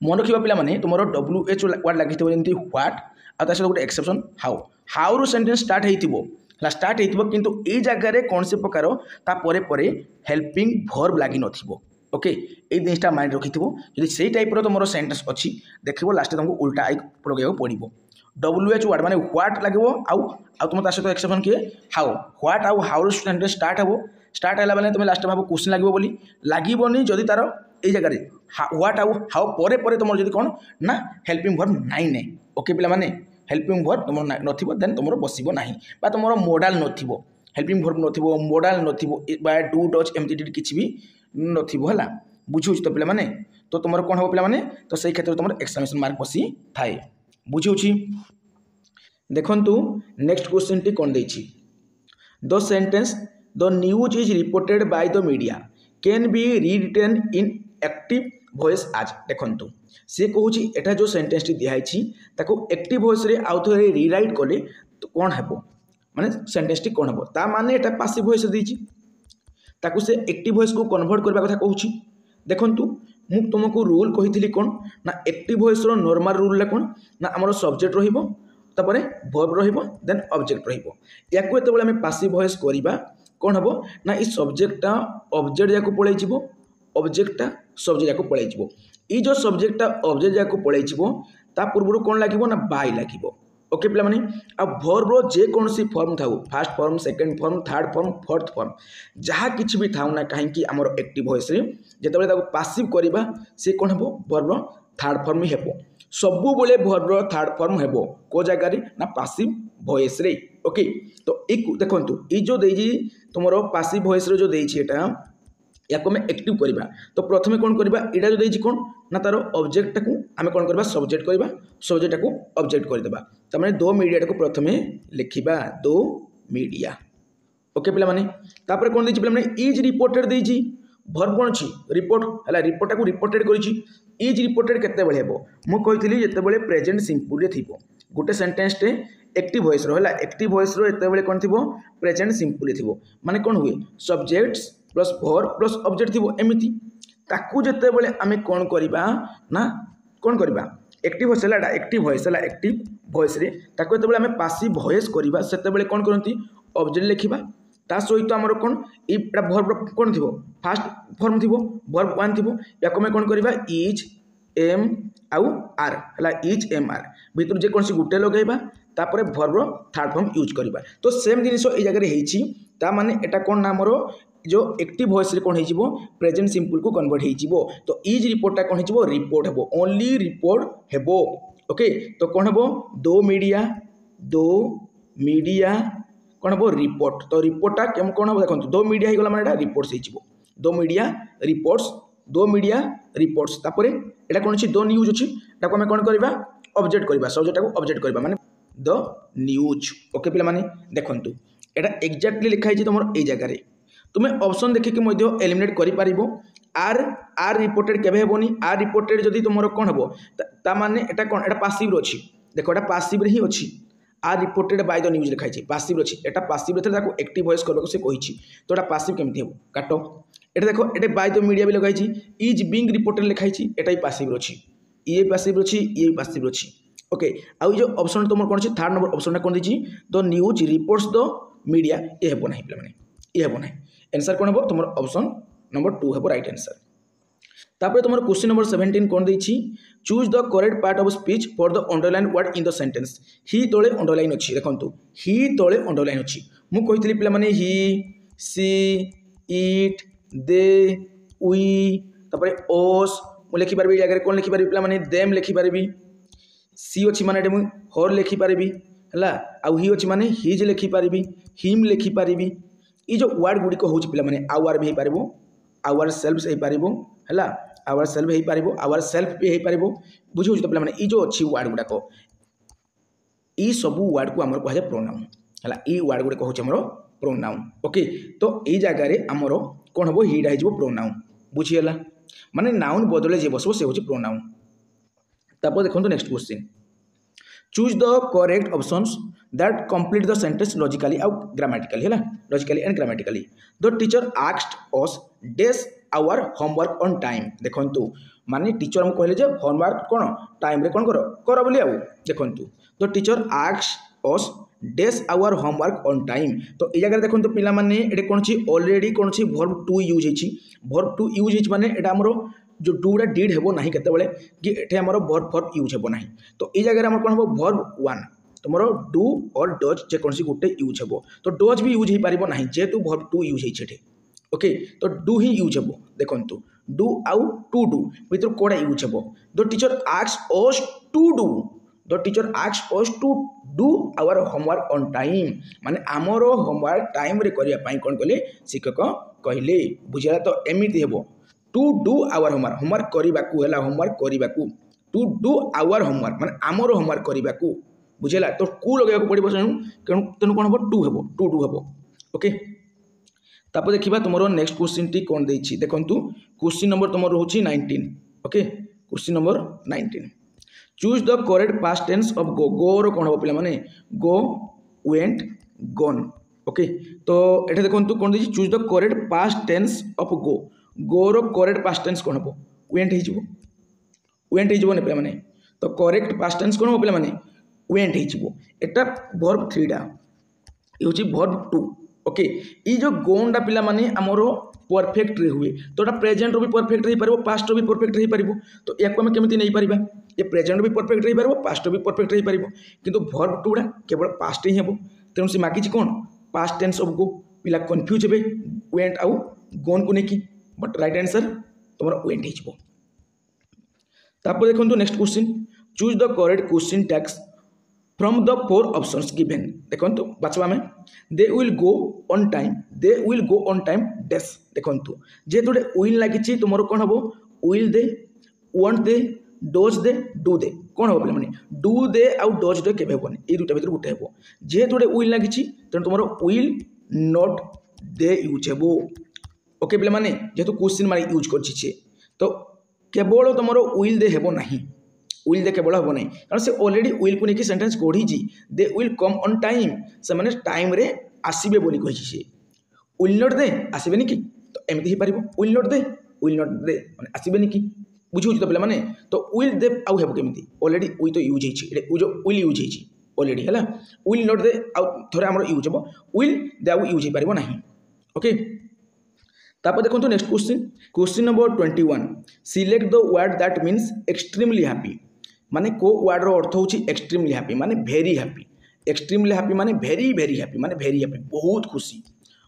मन रखा पे तुम WH वार्ड लगी जमी ह्वाट आ सहित गोटे एक्सेप्शन हाउ हाउ रु सेंटेंस स्टार्ट हो स्टार्ट हो किंतु ये जगह कौन से प्रकार तापर हेल्पिंग भर्ब लगी न ओके ये जिनटा माइंड रखी थी से टाइप तुम सेंटेंस अच्छी देख लास्ट तुमको उल्टा आई लगे पड़ो WH वार्ड माने ह्वाट लगे आउ तुम सहित एक्सेप्शन किए हाउ ह्वाट आउ हाउ सेंटेंस स्टार्ट हो स्टार्ट है तुम लास्ट भाव क्वेश्चन लगे बोली लगभग जदि तार ये जगह ह्वाट आउ हाउ पर तुम जब कौन ना हेल्पिंग भर्ब नाई ने ओके पिला माने हेल्पिंग भर्ब तुम नथिबो देन तुम बसिबो नाही बा तुम मोडाल नथिबो हेल्पिंग भर्ब नथिबो मोडाल नथिबो बा डू डज एमती डिड किछि भी नथिबो हला बुझुछ तो पिला माने तो तुम कौन हो पिला माने तो सही क्षेत्र तुम एक्सक्लेमेशन मार्क बसी थाए बुझुछि देखंतु नेक्स्ट क्वेश्चन टी कोन देछि the sentence the news is reported by the media can be rewritten in active voice आज देखंतु से कहूँ एटा जो सेंटेंस टी दिखाई ताको एक्टिव वॉइस रे आउ थे रिराइट कले तो कौन हेबो माने सेंटेंस टी कौन हेबो ता माने एटा पासिव वॉइस देछि ताको से एक्टिव वॉइस को कन्वर्ट करबा कथा कहूँ देखंतु मु तुमको रूल कही कौन ना एक्टिव वॉइस रो नॉर्मल रूल कौन ना आमर सब्जेक्ट रहिबो तापरे वर्ब रहिबो देन ऑब्जेक्ट रहिबो याकू एतबेले हम पासिव वॉइस करिबा कौन हेबो ना ई सब्जेक्टटा ऑब्जेक्ट जाको पळै जिवो ऑब्जेक्टटा सब्जेक्ट जाको पळै जिवो ई जो सब्जेक्टटा ऑब्जेक्ट जाको पळै जिवो ता पूर्व कौन लागिवो ना बाय लागिवो ओके पिला माने आ वर्ब रो जे कौन सी फॉर्म थाउ first form second form third form fourth form जहाँ किछि भी थाउ ना काहे कि हमर एक्टिव वॉइस रे जेतबेले ताको पासिव करिबा से कौन हेबो वर्ब रो थर्ड फॉर्म ही हेबो सबु बोले वर्ब रो थर्ड फॉर्म हेबो को जगह रे ना पासिव वॉइस रे ओके तो एक देखंतु ई जो देजी तुमरो पासिव वॉइस रे जो देछि एटा याको में एक्टिव करबा तो प्रथमे कौन करबा एटा जो देछि कौन ना तार ऑब्जेक्ट को आमे कौन करबा सब्जेक्ट करबा सब्जेक्ट को ऑब्जेक्ट कर देबा त माने दो मीडिया को प्रथमे लिखिबा दो मीडिया ओके पिला माने तापर कौन देछि पिला माने इज रिपोर्टेड देछि वर्ब कौन अछि रिपोर्ट हला रिपोर्ट को रिपोर्टेड करिछि इज रिपोर्टेड केते बेले हेबो मु कहितली जेते बेले प्रेजेंट सिंपल रे थिबो गोटे सेंटेंस टे एक्टिव वॉइस रो हला एक्टिव वॉइस रो एते बेले कौन थिबो प्रेजेंट सिंपल रे थिबो माने कौन हुए subjects plus verb plus object थिबो एमिति ताकू जेते बेले आमे कौन करिबा ना कौन करिबा एक्टिव वॉइस हला एक्टिव वॉइस हला एक्टिव वॉइस रे ताकू जेते बेले आमे पासिव वॉइस करिबा सेते बेले कौन करंती ऑब्जेक्ट लिखिबा ता सहित आमर कौन एटा वर्ब कौन थिबो फर्स्ट फॉर्म थिबो वर्ब वन थिबो याको में कौन करिबा इज एम आउ आर हला इज एम आर भीतर जे कौन सी गुटे लगेबा तापर वर्ब थर्ड फॉर्म यूज करिबा तो सेम जिनिस ए जगह रे हेछि ता माने एटा कौन ना हमरो जो एक्टिव वॉइस रे कौन हेजिबो प्रेजेंट सिंपल को कन्वर्ट हेजिबो तो इज रिपोर्टटा कौन हेजिबो रिपोर्ट हेबो ओनली रिपोर्ट हेबो ओके तो कौन हेबो दो मीडिया कौन हेबो रिपोर्ट तो रिपोर्टटा केम कौन हेबो देखंतु दो मीडिया हे गला माने एटा रिपोर्ट्स हेजिबो दो मीडिया रिपोर्ट्स तापरे एटा कौन अछि दो न्यूज अछि ताको हम कौन करबा ऑब्जेक्ट करबा सब्जेक्ट को ऑब्जेक्ट करबा माने द न्यूज ओके पिला माने देखंतु एटा एग्जैक्टली लिखा है तुम ए जगह रे तुम्हें ऑप्शन देखिकी एलिमिनेट करि पारिबो आर रिपोर्टेड केबे हेबोनी आर रिपोर्टेड जदि तुमरो कोन हेबो ता माने एटा कोन एटा पासिव रो अछि देखो एटा पासिव रे ही अछि are reported by the news लिखा है पासिव रो अछि एटा पासिव रे ताको एक्टिव वॉइस करबो से कहिछि तो एटा पासिव केमति हेबो काटो एटा देखो एटा बाय द मीडिया भी लगा है इज बीइंग रिपोर्टेड लिखा है एटा ही पासिव रो अछि ये पासिव रो अछि ये पासिव रो अछि ओके आ जो ऑप्शन तुम कोन अछि थर्ड नंबर ऑप्शन कोन दिछि the news reports the media ये हेबो नाही पिला माने ये हेबो नाही आंसर कोन हेबो तुमर ऑप्शन नंबर 2 हेबो राइट आंसर। तापर तुमर क्वेश्चन नंबर 17 कोन देछि choose the correct part of speech for the underline word in the sentence. ही तोले अंडरलाइन अछि देखंतु ही तोले अंडरलाइन अछि मु कहितली पिला माने ही सी इट दे वी तापर ओस मु लिखि परबी जगह कोन लिखि परबी पिला माने देम लिखि परबी सी अछि माने मु हर लिखि परबी हला आ ही अछि माने हिज लिखि परबी हिम लिखि परबी ई जो वर्ड गुडी को होछि पिला माने आवर भी पारिबो आवर सेल्फ हे पारिबो हला आवर सेल्फ हे पारिबो आवर सेल्फ भी हे पारिबो बुझि होछि तो पिला माने ई जो अछि वर्ड गुडा को ई सब वर्ड को हमर कहजे प्रोनाउन हला ई वर्ड गुडी को होछि हमर प्रोनाउन ओके तो ई जगह रे हमर कोन हबो हीडा हिजबो प्रोनाउन बुझि हला माने नाउन बदले जे बसबो से होछि प्रोनाउन। तापर देखंतु next question choose the correct options that complete the sentence logically or grammatically है logically and grammatically the teacher asked us days our homework on time देखंतु माने टीचर हम कहले जे होमवर्क कोन टाइम रे कोन करो बोली आउ देखंतु the teacher asked us days our homework on time तो ए जगह देखंतु पिला माने एटे कोन छी ऑलरेडी कोन छी verb to यूज हेची verb to यूज हेची माने एटा हमरो जो डूडा डीड हेबो नाही केते बेले कि एटे हमरो verb यूज हेबो नाही तो ए जगह हमर कोन हेबो verb 1 तुमरो डू और डज जे कोनसी गुटे यूज हेबो तो डज भी यूज हे पारिबो नाही जेतु वर्ब टू यूज हे छेठे ओके तो डू ही यूज हेबो देखंतु डू आउ टू डू विथ कोडा यूज हेबो the teacher asked us to do the teacher asked us to do our homework on time माने हमरो होमवर्क टाइम रे करिया पई कोन कहले शिक्षक कहले बुझिया तो एमिति हेबो टू डू आवर होमवर्क करिबाकू हला होमवर्क करिबाकू टू डू आवर होमवर्क माने हमरो होमवर्क करिबाकू बुझेला तो कू लगे पड़ो तेणु कौन हम टू हे टू डू हे ओके तापर देखा तुम नेक्स्ट क्वेश्चन टी कौन देछि देखंतु क्वेश्चन नंबर तुम रोची 19 okay question number 19 choose the correct past tense of go go रो कौन हम पे गो वेंट गन ओके तो ये देखंतु कौन देछि choose the correct past tense of go go रो करेक्ट पास्ट टेंस कौन हम वेंट हो पे माने तो करेक्ट पास्ट टेंस कौन हम पे वेंट हो एटा वर्ब 3 डा ये वर्ब 2 ओके ये जो गोंडा पिला माने हमरो परफेक्ट रे हुए तो एटा प्रेजेंट रो भी परफेक्ट रही परबो पास्ट रो भी परफेक्ट रही परबो तो याको हम केमिति नहीं परिबा ये प्रेजेंट भी परफेक्ट रही परबो पास्ट रो भी परफेक्ट रही परबो किंतु वर्ब 2 डा केवल पास्ट ही हेबो तेनु से माकी छी कोन पास्ट टेंस ऑफ गो पिला कंफ्यूज हेबे वेंट आउ गोन को नेकी बट राइट आंसर तमरो वेंट हिजबो। तापर देखंतु next question choose the correct question tags from the 4 options given देखंतु बाचवा में they will go on time डेस देखंतु जे तोडे विल लागिछि तुमरो कोन हबो will they want they does they do they कोन हबो माने डू दे आउ डज दे केबे हबोनी ए दुटा भीतर गुटे हबो जे तोडे विल लागिछि तन तुमरो विल नॉट दे यूज हबो ओके पिला माने जेतु क्वेश्चन माने यूज करछि छे तो केवल तुमरो विल दे हेबो नाही विल दे केवल हम नहीं कारण से ऑलरेडी विल को लेकिन sentence Garhi they will come on time से माने टाइम रे आसीबे बोली कहि से विल नॉट दे आसीबे कि तो एमती ही पारिबो विल नॉट दे माने आसीबे कि बुझियो तो पिला माने तो विल दे आउ हेबो केमिति ऑलरेडी वी तो यूज हेछि एटा जो विल यूज हेछि ऑलरेडी हला विल नॉट दे आउ थोरे हमर यूज हेबो विल दे आउ यूज हे पारिबो नाही ओके तापर देखो next question number 21 select the word that means extremely happy माने को वर्ड रो अर्थ होची एक्सट्रीमली हैप्पी माने वेरी हैप्पी एक्सट्रीमली हैप्पी माने वेरी वेरी हैप्पी माने वेरी हैप्पी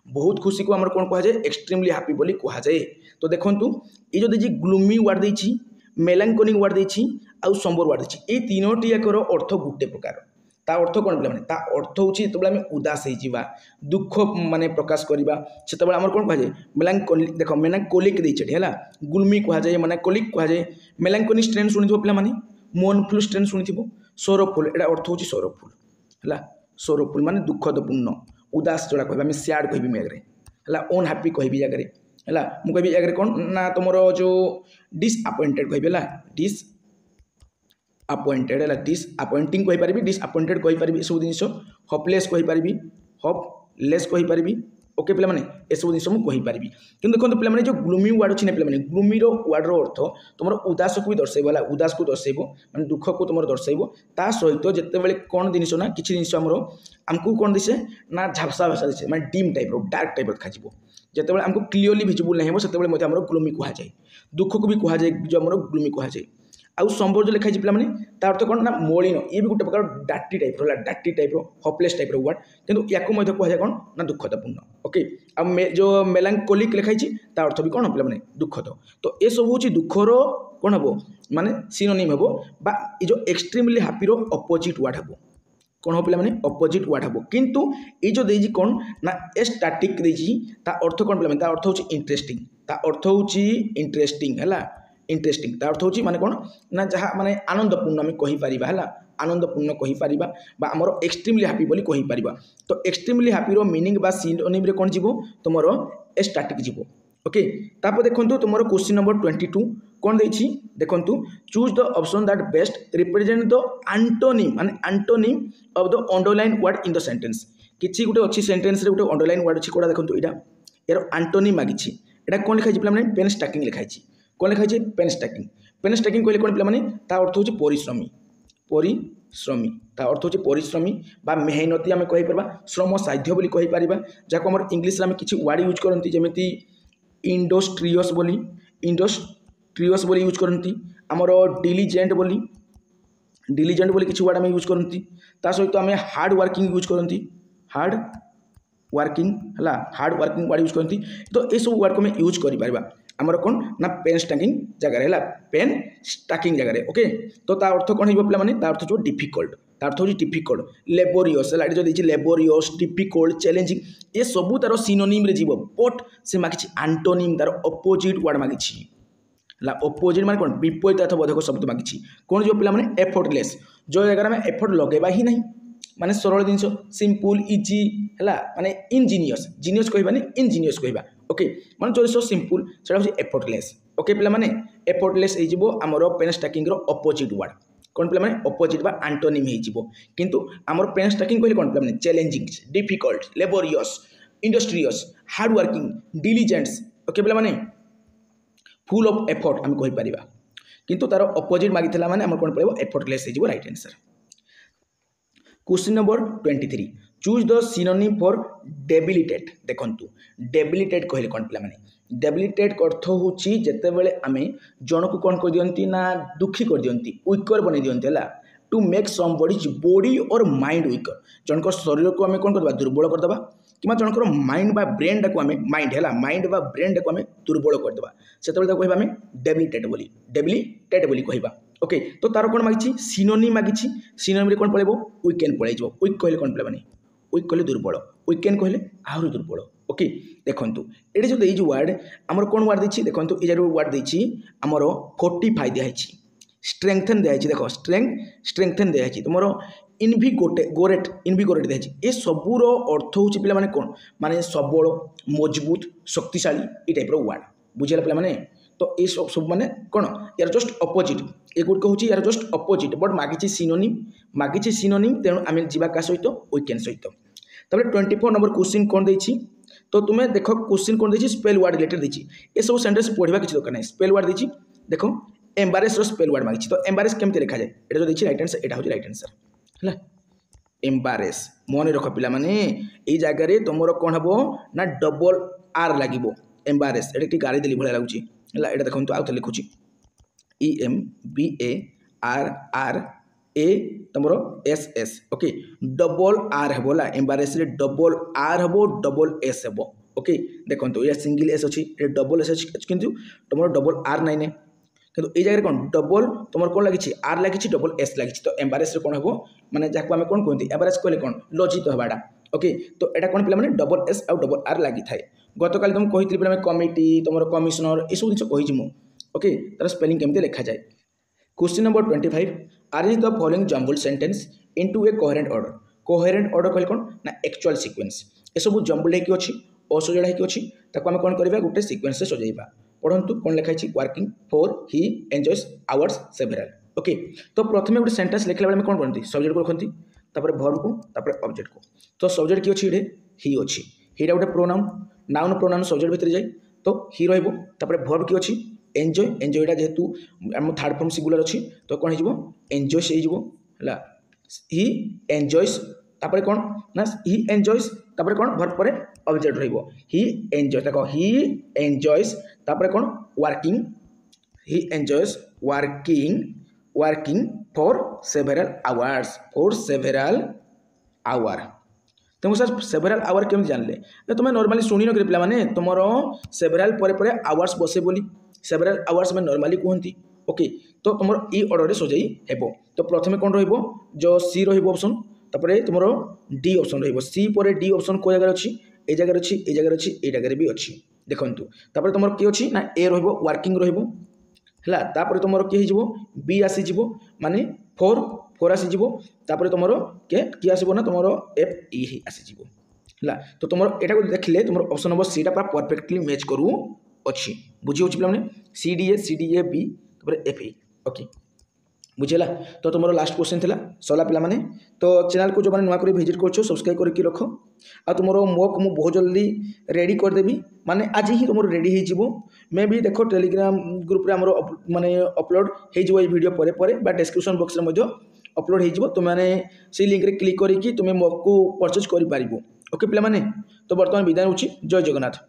बहुत खुशी को हमर कोन कहा जाय एक्सट्रीमली हैप्पी बोली कहा जाय तो देखंतु ए जो देछि ग्लूमी वर्ड देछि मेलांकोलिक वर्ड देछि आ समबर वर्ड देछि ए तीनोटी याकर अर्थ गुटे प्रकार ता अर्थ कोन माने ता अर्थ होछि तबले हम उदास हे जिबा दुख माने प्रकाश करबा सेतबे हमर कोन कहा जाय मेलांकोलिक देखो मेलांकोलिक देछि हैला ग्लूमी कहा जाय मेलांकोलिक कहा जाय मेलांकोलिक स्ट्रेन सुनिथो पिला माने मोनफुल स्ट्रेन सुनिथिबो सोरफुल एटा अर्थ होची सोरफुल हला सोरफुल माने दुखदपूर्ण उदास जोड़ा कहबा मैं सैड कहबी मेगरे हला ओन हैप्पी कहबी जगरे हला मु कहबी जगरे कोन ना तमरो जो डिसअपॉइंटेड कहबी हला डिसअपॉइंटेड हला डिसअपॉइंटिंग कहि परबी डिसअपॉइंटेड कहि परबी सब जिनिस होपलेस कहि परबी होपलेस कहि परबी ओके पे ए सब जिन मुझे कहीपरि कि देखो पे जो ग्लूमी वार्ड अच्छी ना पे ग्लूमीर वार्डर अर्थ तुम उदास को भी दर्शेब है उदास को दर्शेब मैंने दुख को तुम दर्शेब ता सहित जिते कौन जिन ना किसी जिन आमको कौन दिसे ना झापसा भाषा दिसे मैं डीम टाइप डार्क टाइप देखा जिते आमको क्लीयरली विजिबल नहीं हो से ग्लूमी कहुए दुख को भी कहुए जो आम ग्लूमी कहुए आउ संबर जो लिखाई पे तार अर्थ कौन ना मलिन ये भी गोटे प्रकार डाटी टाइप डाटी टाइप हपलेस टाइप वार्ड किंतु या कहुए कौन ना दुखदपूर्ण ओके जो मेलांकोलिक लिखाई ता अर्थ भी कौन पे दुखद तो ये सब हूँ दुखर कौन हम माने सिनोनिम हम बा जो एक्सट्रीमली हापीर अपोजिट वार्ड हम कौन हो पे अपोजिट वार्ड हम किंतु ये जो देजी कौन ना ए स्टाटिक देजी ता अर्थ कौन पे अर्थ हूँ इंटरेस्टिंग ता अर्थ हूँ इंटरेस्टिंग है इंटरेस्टिंग ता अर्थ हूँ माने कौन ना जहाँ माने आनंदपूर्ण आम कहीपर है आनंदपूर्ण कहीपर आमर एक्सट्रीमली हापी बोली कहीपर तो एक्सट्रीमली हापीर मीनिंग बा सिनोनिम रे कौन जीव तुम ए स्टाटिक जीव ओके तापर देखो तुम क्वेश्चन नंबर 22 कौन देछि देखो choose the option that best represent the antonym माने antonym of the underline word in the sentence किछि गुटे अछि सेंटेंस रे गुटे अंडरलाइन वर्ड अछि कोडा देखो इडा यार एंटोनिम मागिछि एडा कोन लिखाइ छै माने पेन स्टैकिंग लिखाइ कौन लिखाई पेन स्टैकिंग कहले कौन पे ता अर्थ हूँ परिश्रमी परिश्रमी ता अर्थ हूँ परिश्रमी बा मेहनती आम कहीपर श्रम साध्य बोली कहीपर जहाँ आम इंग्लीश में किसी वार्ड यूज करती जमी इंडस्ट्रियस बोली यूज करती आमर डिलीजेंट बोली किसी वार्ड आम यूज करती सहित आम हार्ड वर्किंग यूज करती हार्ड वर्किंग वार्ड यूज करती तो ये सब वार्ड को आम यूज कर आमर कौन ना पेन स्टैकिंग जगह पेन स्टैकिंग जगह ओके तो ता अर्थ कौन हो पे अर्थ जो डिफिकल्ट अर्थ हूँ डिफिकल्ट लेबोरियस है जो देखिए लेबोरियस डिफिकल्ट चैलेंजिंग ये सब तार सिनोनिम रे जीव बट से मागिछि एंटोनिम तार अपोजिट वर्ड मागिछि अपोजिट माने कौन विपरीत अर्थबोधक शब्द मागिछि कौन जो पे एफर्टलेस जो जगह में एफर्ट लगेबा ही नहीं माने सरल जिनस सिंपल इजी है माने इनजिनियस जिनियस कहबानी इनजिनियस कहबा ओके माने जो सिंपल सेटा हो एफर्टलेस ओके पे माने एफर्टलेस हो आमर पेन स्टैकिंग रो अपोजिट वर्ड कौन पे अपोजिट बा एंटोनिम हो किंतु आमर पेन स्टैकिंग कहले कौन पे challenging difficult laborious industrious hard working diligents okay पे फुल ऑफ एफर्ट आम कहीपर किंतु तार अपोजिट मागिला माने आमर कौन पड़ो एफर्टलेस हो right answer question number 23 choose the synonym for debilitate देखु डेबिलिटेट कहले कौन पे डेबिलिटेट अर्थ हूँ जितेबाला आम जन को कौन कर दियंती ना दुखी कर दियंती वीकर बन दियंती है टू मेक समबडीज बॉडी और माइंड वीकर जनक शरीर को आम कौन करवा दुर्बल करदे कि जनकर माइंड बा ब्रेन टाक माइंड है माइंड बा ब्रेन टाक दुर्बल करदे से कहवा आम डेबिलिटेट बोली कहवा ओके तो तार कौन मागिछि सिनोनिम मागिछि सिनोनिम रे कौन पड़ेबो वीकेंड पड़े जो वीक कहले कौन पे वीक कहले दुर्बल वीकेंड कहले आहरी दुर्बल ओके देखंतु एडी जो देई जो वर्ड हमर कौन वर्ड देछि देखंतु ए जो वर्ड देछि हमर फोर्टिफाई दियाछि स्ट्रेंथन दियाछि देखो स्ट्रेंथन दियाछि तुमरो इनविगोरेट दियाछि ए सबुर अर्थ होछि पिला माने कौन माने सबल मजबूत शक्तिशाली ए टाइप रो वर्ड बुझिला पिला माने तो ये सब माने कौन यार जस्ट अपोजिट ये गुड कहूँ यार जस्ट अपोजिट बट मागिछि सिनोनिम तेणु आम जीवा का सहित वीकेंड सहित तबे 24 नंबर क्वेश्चन कौन देछि तो तुम्हें देखो क्वेश्चन कौन देछि स्पेल वर्ड रिलेटेड देछि ये सब सेंटेंस पढ़वा किसी दरकार नहीं स्पेल वर्ड देछि देखो एम्बारेस रो स्पेल वर्ड मागिछि तो एम्बारेस केमते लिखा जाए एटा जो देछि राइट आंसर एटा हो राइट आंसर है एम्बारेस मन रख पिला माने ए जगह रे तुमरो कौन हबो ना डबल आर लागिबो एम्बारेस एटा गाड़ी देली भले लागुछि है एटा देखंतु आउ लिखुछि EMBARRA तुमरो SS okay double R हेबो ला एम्बारेस रे डबल आर हेबो डबल एस हेबो ओके देखंतु या सिंगल एस अछि रे डबल एस अछि किंतु तुमरो डबल आर नै ने किंतु ए जगह कौन डबल तुमर कौन लगी आर लगी डबल एस लगी तो एम्बारेस रे कौन हेबो माने जाको आमे कौन कहंती एम्बारेस कहले कौन लज्जित होबाडा ओके तो एटा कौन पिला माने डबल एस आउ डबल आर लगी थाए गतकाल तुम कहितली पिला कमिटी तुमर कमिशनर ए सब जिंस कहि जिमु ओके तार स्पेलिंग केमते लिखा जाए question number 25 arrange the following jumble sentence into A coherent order कहले कौन ना एक्चुअल सीक्वेंस ए सब जंबल हेकी अछि असजड़ा हेकी अछि ताको हम कौन करबा गुटे सीक्वेंस से सजाइबा पढ़ंतु कौन लिखा अछि working for he enjoys hours several okay तो प्रथमे गुटे सेंटेंस लिखला बेले हम कौन करंती सब्जेक्ट को रखंती तापर वर्ब को तापर ऑब्जेक्ट को तो सब्जेक्ट की अछि रे ही अछि এইটা গোটে प्रोनाउन नाउन प्रोनाउन सब्जेक्ट भितर जाए तो ही रहिबो तापर वर्ब की अछि एन्जॉय एन्जॉयटा जेहेतु आम थर्ड फॉर्म सिंगुलर अछि तो कोन हिजबो एन्जॉयस हिजबो हला ही एन्जॉयस तापर कोन ना ही एन्जॉयस तापर कोन वर्ब परे ऑब्जेक्ट रहिबो ही एन्जॉयस देखो ही एन्जॉयस तापर कोन working he enjoys working for several hour तुम सर सेवेरल आवर केम जानले तुम नॉर्मली शुणी न पिला माने तुमर सेवेरल परे परे आवर्स बसे बोली सेवेरल आवर्स में नॉर्मली कहती ओके तो तुम ई ऑर्डर रे सजाई हेबो तो प्रथमे कोन रहिबो जो सी रहिबो ऑप्शन तापरे तुमरो डी ऑप्शन रहिबो सी परे डी ऑप्शन को जगह अछि ए जगह अछि ए जगह अछि ए जगह भी अछि देखंतु तापरे तुमरो की अछि ना ए रहिबो वर्किंग रहिबो हला तापरे तुमरो की हिजबो बी आसी जिवो माने फोर आसी जिवो तापरे तुमरो की आसीबो ना तुमरो एफ ई आसी जिवो हला तो तुमरो एटा को देखले तुमरो ऑप्शन नंबर सी टा पूरा परफेक्टली मैच करू अछि बुझी होछि पिला माने सी डी ए बी तापरे एफ ई ओके बुझेला तो तुम लास्ट क्वेश्चन थिला सला पिला माने तो चैनल को जो माने नुआ करी विजिट करछो सब्सक्राइब करके रखो आ तुमरो मॉक मु बहुत जल्दी रेडी कर देबी माने आज ही तुमरो रेडी हे जिवो मे भी देखो टेलीग्राम ग्रुप रे हमरो माने अपलोड हे जिवो ए वीडियो परे परे बा डिस्क्रिप्शन बॉक्स रे मध्य अपलोड हे जिवो तुम माने से लिंक रे क्लिक करी कि तुम मॉक को परचेज करि पारिबो ओके पिला माने तो वर्तमान विदाय होछि जय जगन्नाथ।